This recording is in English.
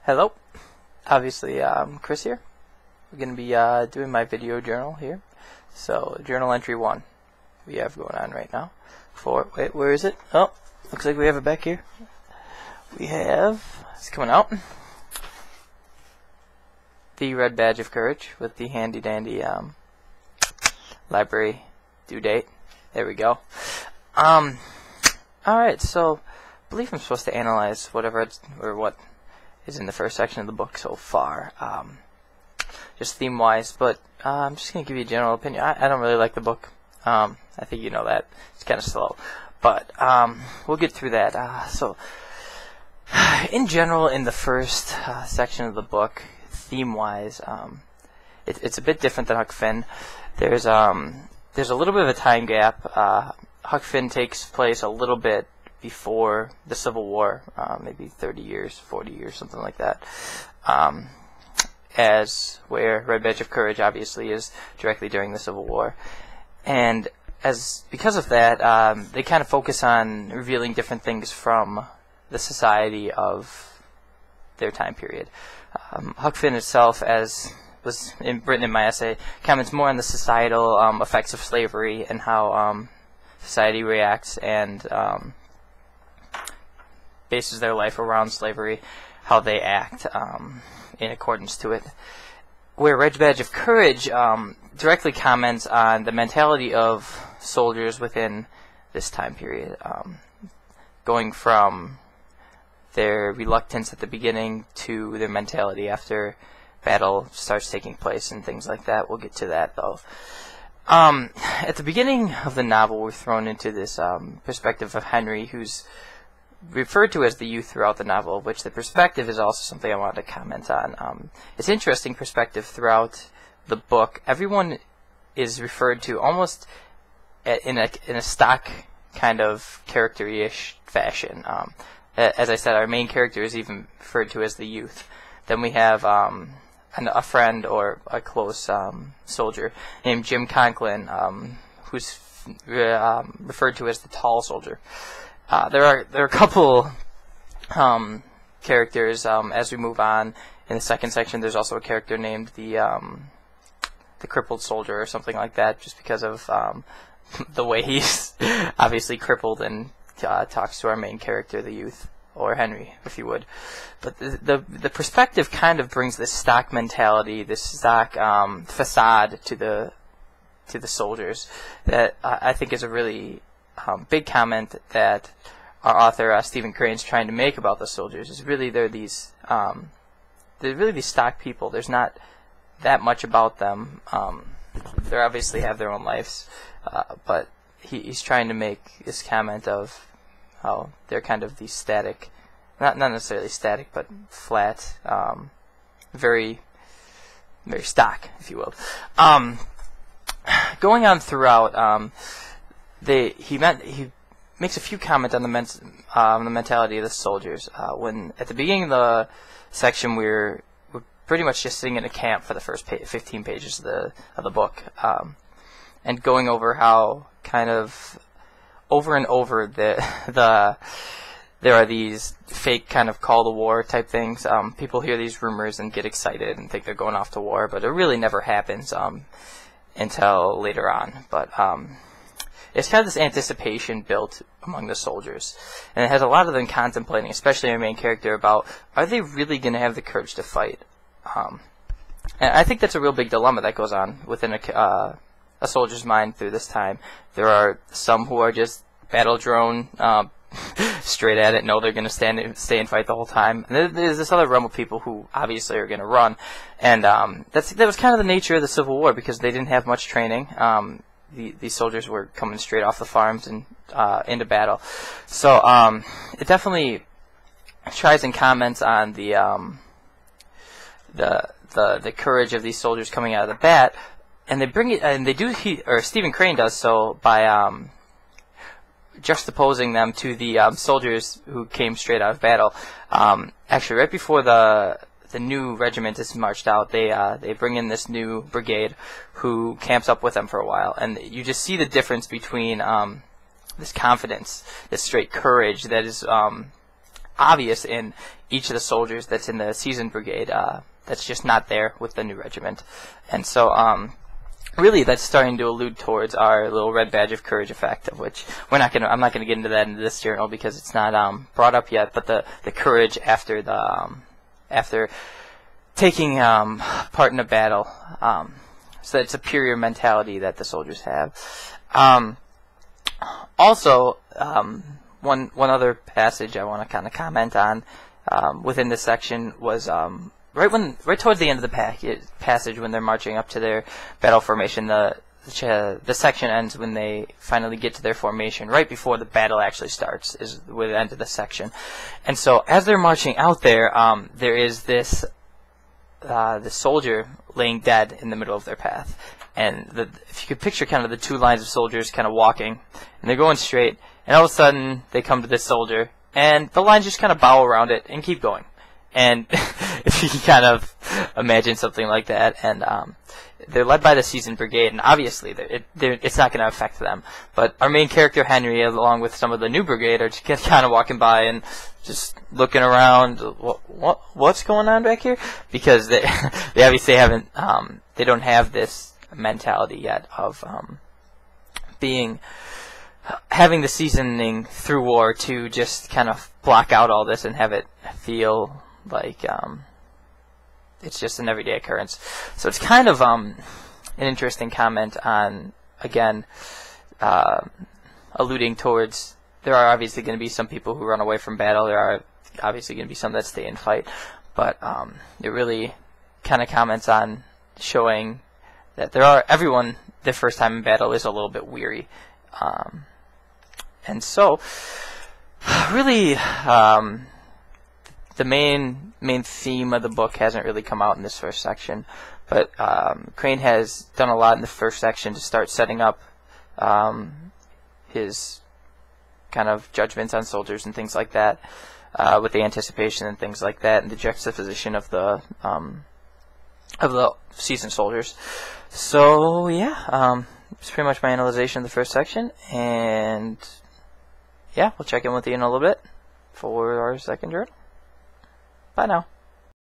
Hello, obviously Chris here. We're going to be doing my video journal here. So journal entry 1 we have going on right now. Wait, where is it? Oh, looks like we have it back here. We have, it's coming out, the Red Badge of Courage with the handy dandy library due date. There we go. Alright, so I believe I'm supposed to analyze what is in the first section of the book so far, just theme-wise, but I'm just going to give you a general opinion. I don't really like the book. I think you know that. It's kind of slow, but we'll get through that. So, in general, in the first section of the book, theme-wise, it's a bit different than Huck Finn. There's a little bit of a time gap. Huck Finn takes place a little bit before the Civil War, maybe 30 years, 40 years, something like that, as where Red Badge of Courage obviously is directly during the Civil War. And because of that, they kind of focus on revealing different things from the society of their time period. Huck Finn itself, as was written in my essay, comments more on the societal effects of slavery and how society reacts and bases their life around slavery, how they act in accordance to it. Where Red Badge of Courage directly comments on the mentality of soldiers within this time period, going from their reluctance at the beginning to their mentality after battle starts taking place and things like that. We'll get to that though. At the beginning of the novel, we're thrown into this perspective of Henry, who's referred to as the youth throughout the novel, which the perspective is also something I wanted to comment on. It's interesting perspective throughout the book. Everyone is referred to almost in a stock kind of character-ish fashion. As I said, our main character is even referred to as the youth. Then we have a friend or a close soldier named Jim Conklin, who's referred to as the tall soldier. There are a couple characters as we move on. In the second section, there's also a character named the crippled soldier or something like that, just because of the way he's obviously crippled and talks to our main character, the youth, or Henry, if you would. But the perspective kind of brings this stock mentality, this stock facade to the soldiers that I think is a really big comment that our author Stephen Crane's trying to make about the soldiers. Is really they're really these stock people. There's not that much about them. They obviously have their own lives, but he's trying to make this comment of how they're kind of these static, not necessarily static, but flat, very stock, if you will. Going on throughout, he makes a few comments on the mentality of the soldiers. When at the beginning of the section, we're pretty much just sitting in a camp for the first 15 pages of the book, and going over how kind of over and over there are these fake kind of call to war type things. People hear these rumors and get excited and think they're going off to war, but it really never happens until later on. But it's kind of this anticipation built among the soldiers, and it has a lot of them contemplating, especially our main character, about are they really going to have the courage to fight? And I think that's a real big dilemma that goes on within a soldier's mind through this time. There are some who are just battle drone, straight at it, know they're going to stay and fight the whole time. And there's this other realm of people who obviously are going to run, and that was kind of the nature of the Civil War, because they didn't have much training. These soldiers were coming straight off the farms and into battle. So it definitely tries and comments on the courage of these soldiers coming out of the bat, and they bring it, and Stephen Crane does so by juxtaposing them to the soldiers who came straight out of battle. Actually, right before the new regiment is marched out, they bring in this new brigade who camps up with them for a while, and you just see the difference between this confidence, this straight courage that is obvious in each of the soldiers that's in the seasoned brigade. That's just not there with the new regiment, and so really that's starting to allude towards our little red badge of courage effect, of which I'm not gonna get into that in this journal because it's not brought up yet. But the courage after after taking part in a battle, so it's a superior mentality that the soldiers have. Also, one other passage I want to kind of comment on within this section was right towards the end of the passage when they're marching up to their battle formation. The section ends when they finally get to their formation, right before the battle actually starts, is where the end of the section. And so as they're marching out there, there is this soldier laying dead in the middle of their path. And if you could picture kind of the two lines of soldiers kind of walking, and they're going straight, and all of a sudden they come to this soldier, and the lines just kind of bow around it and keep going. And if you can kind of imagine something like that, and they're led by the seasoned brigade, and obviously it's not going to affect them. But our main character, Henry, along with some of the new brigade, are just kind of walking by and just looking around. What's going on back here? Because they obviously haven't, they don't have this mentality yet of having the seasoning through war to just kind of block out all this and have it feel like it's just an everyday occurrence. So it's kind of an interesting comment on, again, alluding towards there are obviously going to be some people who run away from battle. There are obviously going to be some that stay and fight. But it really kind of comments on showing that everyone, their first time in battle is a little bit weary. And so, really, the main theme of the book hasn't really come out in this first section, but Crane has done a lot in the first section to start setting up his kind of judgments on soldiers and things like that, with the anticipation and things like that, and the juxtaposition of the seasoned soldiers. So yeah, it's pretty much my analyzation of the first section, and yeah, we'll check in with you in a little bit for our second journal. Bye now.